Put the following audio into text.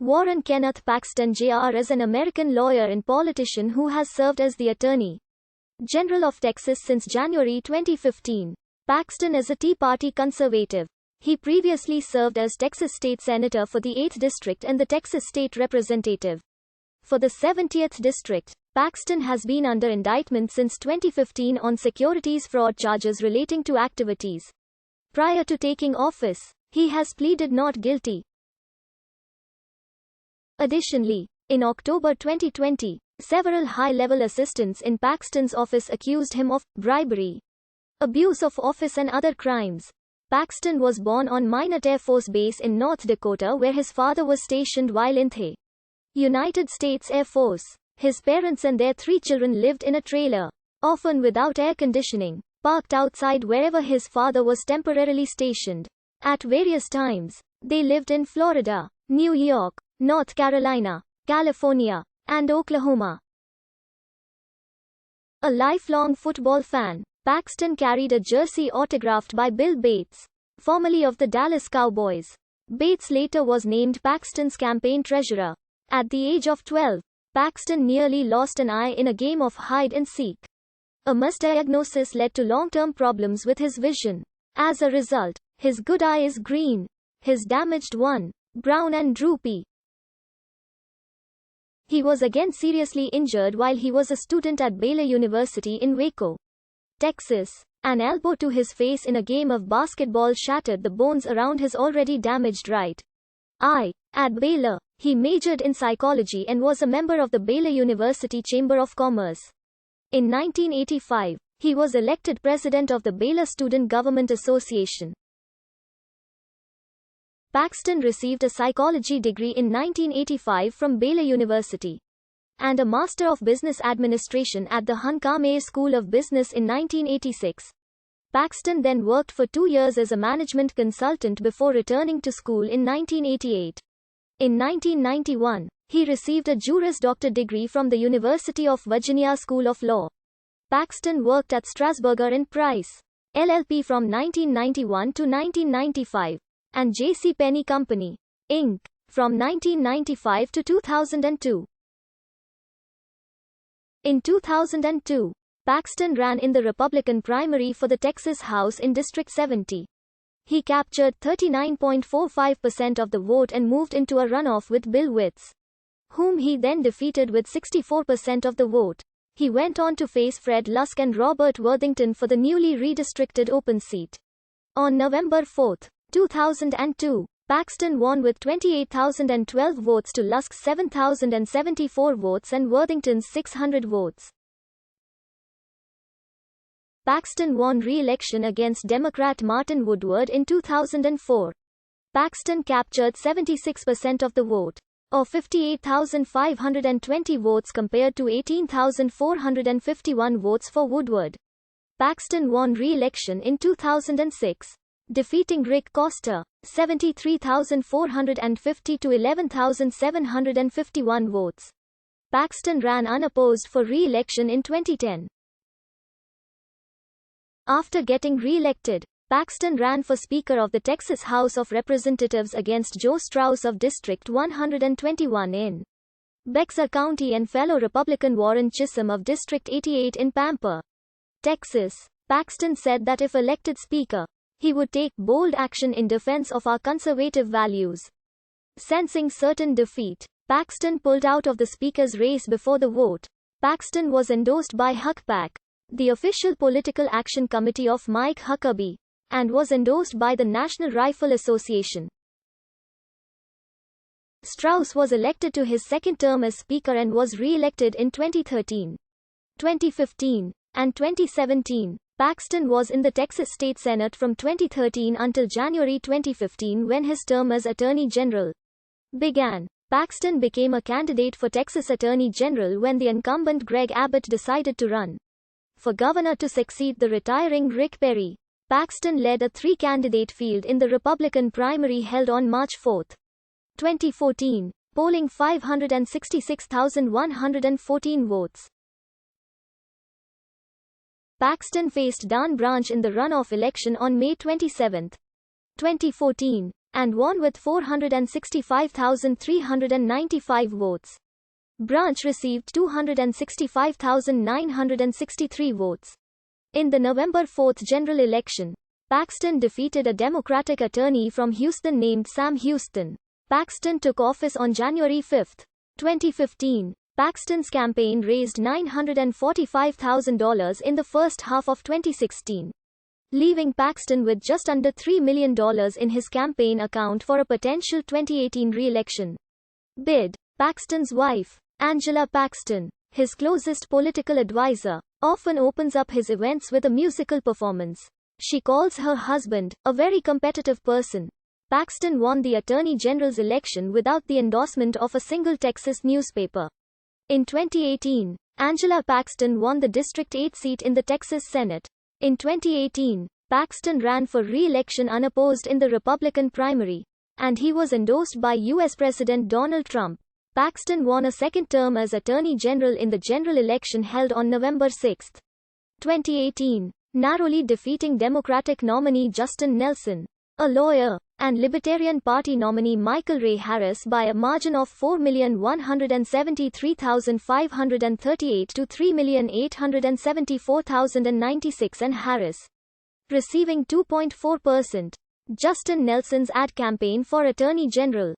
Warren Kenneth Paxton Jr. is an American lawyer and politician who has served as the Attorney General of Texas since January 2015. Paxton is a Tea Party conservative. He previously served as Texas State Senator for the 8th District and the Texas State Representative for the 70th District. Paxton has been under indictment since 2015 on securities fraud charges relating to activities. Prior to taking office, he has pleaded not guilty. Additionally, in October 2020, several high-level assistants in Paxton's office accused him of bribery, abuse of office and other crimes. Paxton was born on Minot Air Force Base in North Dakota, where his father was stationed while in the United States Air Force. His parents and their 3 children lived in a trailer, often without air conditioning, parked outside wherever his father was temporarily stationed. At various times, they lived in Florida, New York, North Carolina, California, and Oklahoma. A lifelong football fan, Paxton carried a jersey autographed by Bill Bates, formerly of the Dallas Cowboys. Bates later was named Paxton's campaign treasurer. At the age of 12, Paxton nearly lost an eye in a game of hide-and-seek. A misdiagnosis led to long-term problems with his vision. As a result, his good eye is green, his damaged one, brown and droopy. He was again seriously injured while he was a student at Baylor University in Waco, Texas. An elbow to his face in a game of basketball shattered the bones around his already damaged right eye. At Baylor, he majored in psychology and was a member of the Baylor University Chamber of Commerce. In 1985, he was elected president of the Baylor Student Government Association. Paxton received a psychology degree in 1985 from Baylor University and a Master of Business Administration at the Hunkameyer School of Business in 1986. Paxton then worked for 2 years as a management consultant before returning to school in 1988. In 1991, he received a Juris Doctor degree from the University of Virginia School of Law. Paxton worked at Strasburger and Price, LLP from 1991 to 1995, and J.C. Penney Company, Inc., from 1995 to 2002. In 2002, Paxton ran in the Republican primary for the Texas House in District 70. He captured 39.45% of the vote and moved into a runoff with Bill Witz, whom he then defeated with 64% of the vote. He went on to face Fred Lusk and Robert Worthington for the newly redistricted open seat. On November 4, 2002, Paxton won with 28,012 votes to Lusk's 7,074 votes and Worthington's 600 votes. Paxton won re-election against Democrat Martin Woodward in 2004. Paxton captured 76% of the vote, or 58,520 votes compared to 18,451 votes for Woodward. Paxton won re-election in 2006, defeating Rick Costa, 73,450 to 11,751 votes. Paxton ran unopposed for re-election in 2010. After getting re-elected, Paxton ran for Speaker of the Texas House of Representatives against Joe Straus of District 121 in Bexar County and fellow Republican Warren Chisholm of District 88 in Pampa, Texas. Paxton said that if elected Speaker, he would take bold action in defense of our conservative values. Sensing certain defeat, Paxton pulled out of the Speaker's race before the vote. Paxton was endorsed by HuckPAC, the official political action committee of Mike Huckabee, and was endorsed by the National Rifle Association. Straus was elected to his second term as Speaker and was re-elected in 2013, 2015, and 2017. Paxton was in the Texas State Senate from 2013 until January 2015 when his term as Attorney General began. Paxton became a candidate for Texas Attorney General when the incumbent Greg Abbott decided to run for governor to succeed the retiring Rick Perry. Paxton led a 3-candidate field in the Republican primary held on March 4, 2014, polling 566,114 votes. Paxton faced Dan Branch in the runoff election on May 27, 2014. and won with 465,395 votes. Branch received 265,963 votes. In the November 4 general election, Paxton defeated a Democratic attorney from Houston named Sam Houston. Paxton took office on January 5, 2015. Paxton's campaign raised $945,000 in the first half of 2016, leaving Paxton with just under $3 million in his campaign account for a potential 2018 re-election bid. Paxton's wife, Angela Paxton, his closest political advisor, often opens up his events with a musical performance. She calls her husband a very competitive person. Paxton won the Attorney General's election without the endorsement of a single Texas newspaper. In 2018, Angela Paxton won the District 8 seat in the Texas Senate. In 2018, Paxton ran for re-election unopposed in the Republican primary, and he was endorsed by U.S. President Donald Trump. Paxton won a second term as Attorney General in the general election held on November 6, 2018, narrowly defeating Democratic nominee Justin Nelson, a lawyer, and Libertarian Party nominee Michael Ray Harris by a margin of 4,173,538 to 3,874,096, and Harris receiving 2.4%. Justin Nelson's ad campaign for Attorney General.